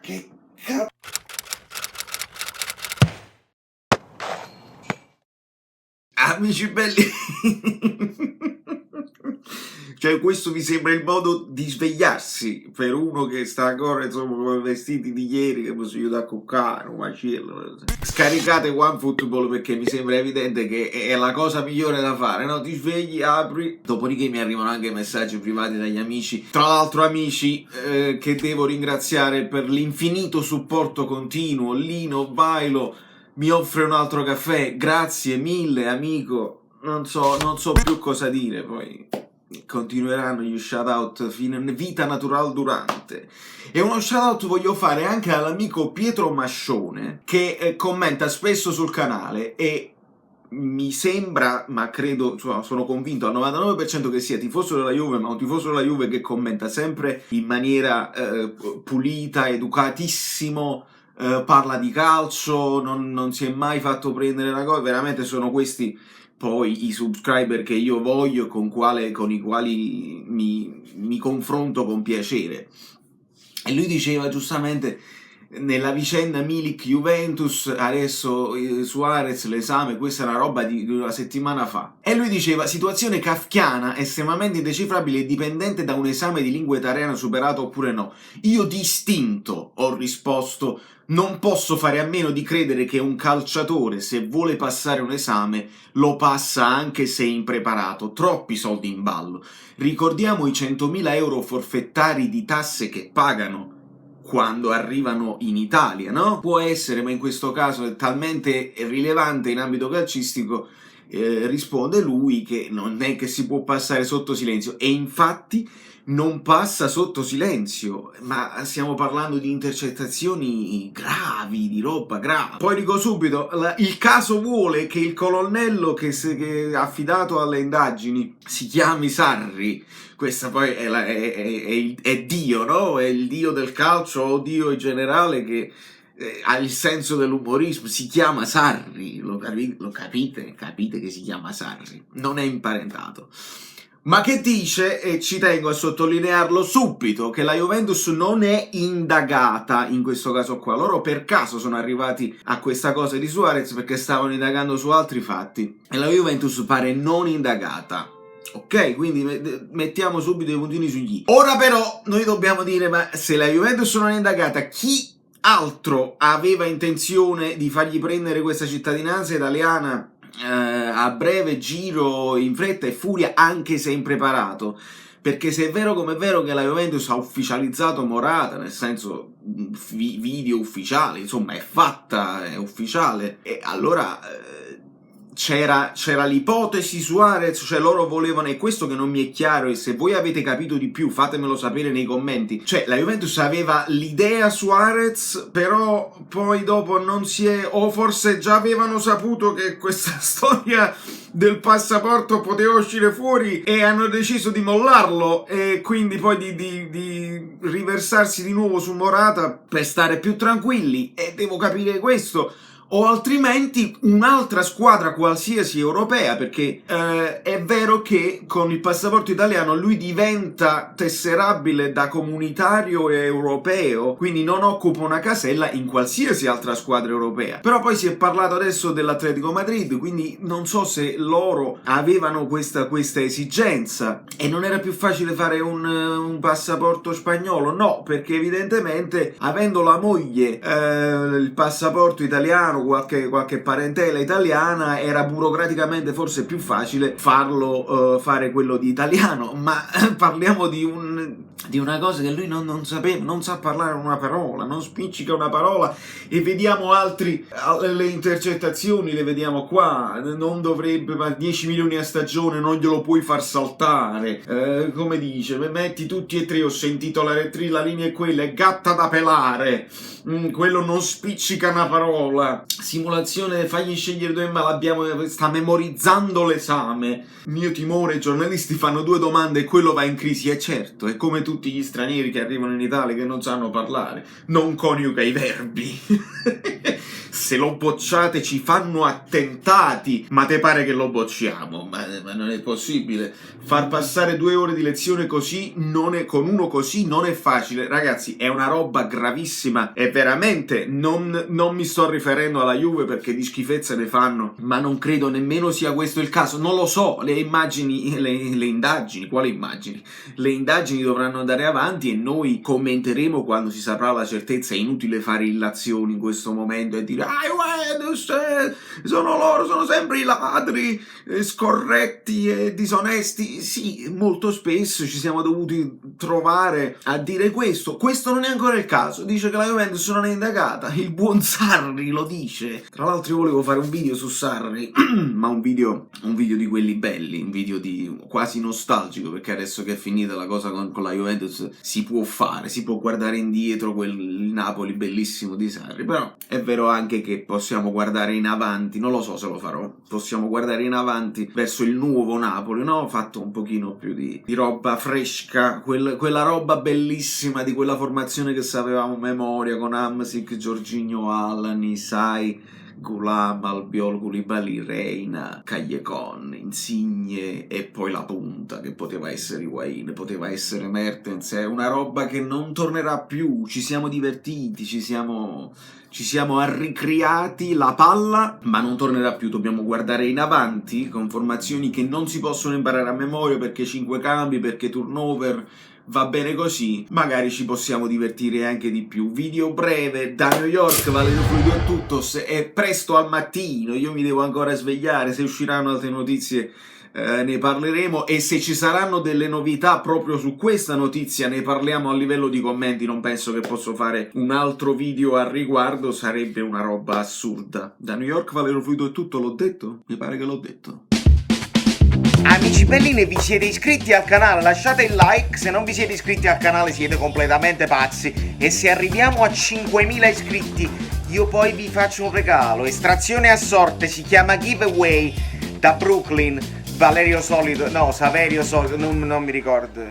Che cazzo? Amici belli, cioè questo mi sembra il modo di svegliarsi per uno che sta ancora insomma con i vestiti di ieri, che posso io da coccare, un macello. Scaricate OneFootball perché mi sembra evidente che è la cosa migliore da fare, no? Ti svegli, apri, dopodiché mi arrivano anche messaggi privati dagli amici, tra l'altro amici che devo ringraziare per l'infinito supporto continuo. Lino Bailo mi offre un altro caffè, grazie mille amico, non so più cosa dire, poi continueranno gli shout out fino in vita natural durante. E uno shout out voglio fare anche all'amico Pietro Mascione che commenta spesso sul canale e mi sembra, ma credo, insomma, sono convinto al 99% che sia tifoso della Juve, ma un tifoso della Juve che commenta sempre in maniera pulita, educatissimo, parla di calcio, non si è mai fatto prendere una cosa, veramente sono questi poi i subscriber che io voglio e con i quali mi confronto con piacere. E lui diceva giustamente, nella vicenda Milik-Juventus, adesso Suarez, l'esame, questa è una roba di una settimana fa. E lui diceva, situazione kafkiana, estremamente indecifrabile e dipendente da un esame di lingua italiana superato oppure no. Io distinto ho risposto, non posso fare a meno di credere che un calciatore, se vuole passare un esame, lo passa anche se impreparato. Troppi soldi in ballo. Ricordiamo i 100.000 euro forfettari di tasse che pagano quando arrivano in Italia, no? Può essere, ma in questo caso è talmente rilevante in ambito calcistico, risponde lui, che non è che si può passare sotto silenzio, e infatti non passa sotto silenzio, ma stiamo parlando di intercettazioni gravi, di roba grave. Poi dico subito, il caso vuole che il colonnello che è affidato alle indagini si chiami Sarri. Questa poi è Dio, no? È il Dio del calcio o Dio in generale che ha il senso dell'umorismo, si chiama Sarri, lo capite? Capite che si chiama Sarri, non è imparentato. Ma che dice, e ci tengo a sottolinearlo subito, che la Juventus non è indagata in questo caso qua. Loro per caso sono arrivati a questa cosa di Suarez perché stavano indagando su altri fatti. E la Juventus pare non indagata. Ok, quindi mettiamo subito i puntini sugli i. Ora però noi dobbiamo dire, ma se la Juventus non è indagata, chi altro aveva intenzione di fargli prendere questa cittadinanza italiana a breve giro, in fretta e furia, anche se impreparato? Perché se è vero come è vero che la Juventus ha ufficializzato Morata, nel senso video ufficiali, insomma è fatta, è ufficiale, e allora c'era l'ipotesi Suarez, cioè loro volevano, e questo che non mi è chiaro, e se voi avete capito di più fatemelo sapere nei commenti, cioè la Juventus aveva l'idea Suarez, però poi dopo non si è, o forse già avevano saputo che questa storia del passaporto poteva uscire fuori e hanno deciso di mollarlo, e quindi poi di riversarsi di nuovo su Morata per stare più tranquilli, e devo capire questo. O altrimenti un'altra squadra qualsiasi europea, perché è vero che con il passaporto italiano lui diventa tesserabile da comunitario e europeo, quindi non occupa una casella in qualsiasi altra squadra europea. Però poi si è parlato adesso dell'Atletico Madrid, quindi non so se loro avevano questa esigenza e non era più facile fare un passaporto spagnolo. No, perché evidentemente avendo la moglie il passaporto italiano, qualche parentela italiana, era burocraticamente forse più facile farlo fare quello di italiano, ma parliamo di una cosa che lui non sapeva, non sa parlare una parola, non spiccica una parola, e vediamo le intercettazioni, le vediamo qua, non dovrebbe, ma 10 milioni a stagione non glielo puoi far saltare, come dice, metti tutti e tre, ho sentito la linea è quella, è gatta da pelare, quello non spiccica una parola, simulazione, fagli scegliere due, ma sta memorizzando l'esame. Mio timore, i giornalisti fanno due domande e quello va in crisi, e certo, è come tutti gli stranieri che arrivano in Italia che non sanno parlare, non coniuga i verbi. se lo bocciate ci fanno attentati, ma te pare che lo bocciamo? Ma non è possibile. Far passare 2 ore di lezione così con uno così non è facile. Ragazzi, è una roba gravissima e veramente non mi sto riferendo alla Juve perché di schifezze ne fanno, ma non credo nemmeno sia questo il caso. Non lo so, le indagini, quali immagini? Le indagini dovranno andare avanti e noi commenteremo quando si saprà la certezza. È inutile fare illazioni in questo momento e dire sono loro, sono sempre i ladri, scorretti e disonesti. Sì, molto spesso ci siamo dovuti trovare a dire questo. Questo non è ancora il caso. Dice che la Juventus non è indagata. Il buon Sarri lo dice. Tra l'altro io volevo fare un video su Sarri, ma un video di quelli belli, un video quasi nostalgico, perché adesso che è finita la cosa con la Juventus si può guardare indietro il Napoli bellissimo di Sarri. Però è vero anche che possiamo guardare in avanti, non lo so se lo farò, possiamo guardare in avanti verso il nuovo Napoli, no? Fatto un pochino più di roba fresca, quella roba bellissima di quella formazione che sapevamo a memoria, con Hamsik, Jorginho, Allan, Isai, Gulam, Albiol, Koulibaly, Reina, Callecon, Insigne e poi la punta che poteva essere Higuain, poteva essere Mertens. È una roba che non tornerà più. Ci siamo divertiti, ci siamo arricreati la palla, ma non tornerà più. Dobbiamo guardare in avanti con formazioni che non si possono imparare a memoria perché 5 cambi, perché turnover. Va bene così, magari ci possiamo divertire anche di più. Video breve da New York, Valerio Fluido è tutto, è presto al mattino, io mi devo ancora svegliare, se usciranno altre notizie ne parleremo, e se ci saranno delle novità proprio su questa notizia ne parliamo a livello di commenti. Non penso che posso fare un altro video al riguardo, sarebbe una roba assurda. Da New York, Valerio Fluido è tutto, l'ho detto? Mi pare che l'ho detto. Amici bellini, vi siete iscritti al canale? Lasciate il like. Se non vi siete iscritti al canale siete completamente pazzi. E se arriviamo a 5.000 iscritti io poi vi faccio un regalo. Estrazione a sorte, si chiama giveaway, da Brooklyn. Saverio Solido, non mi ricordo.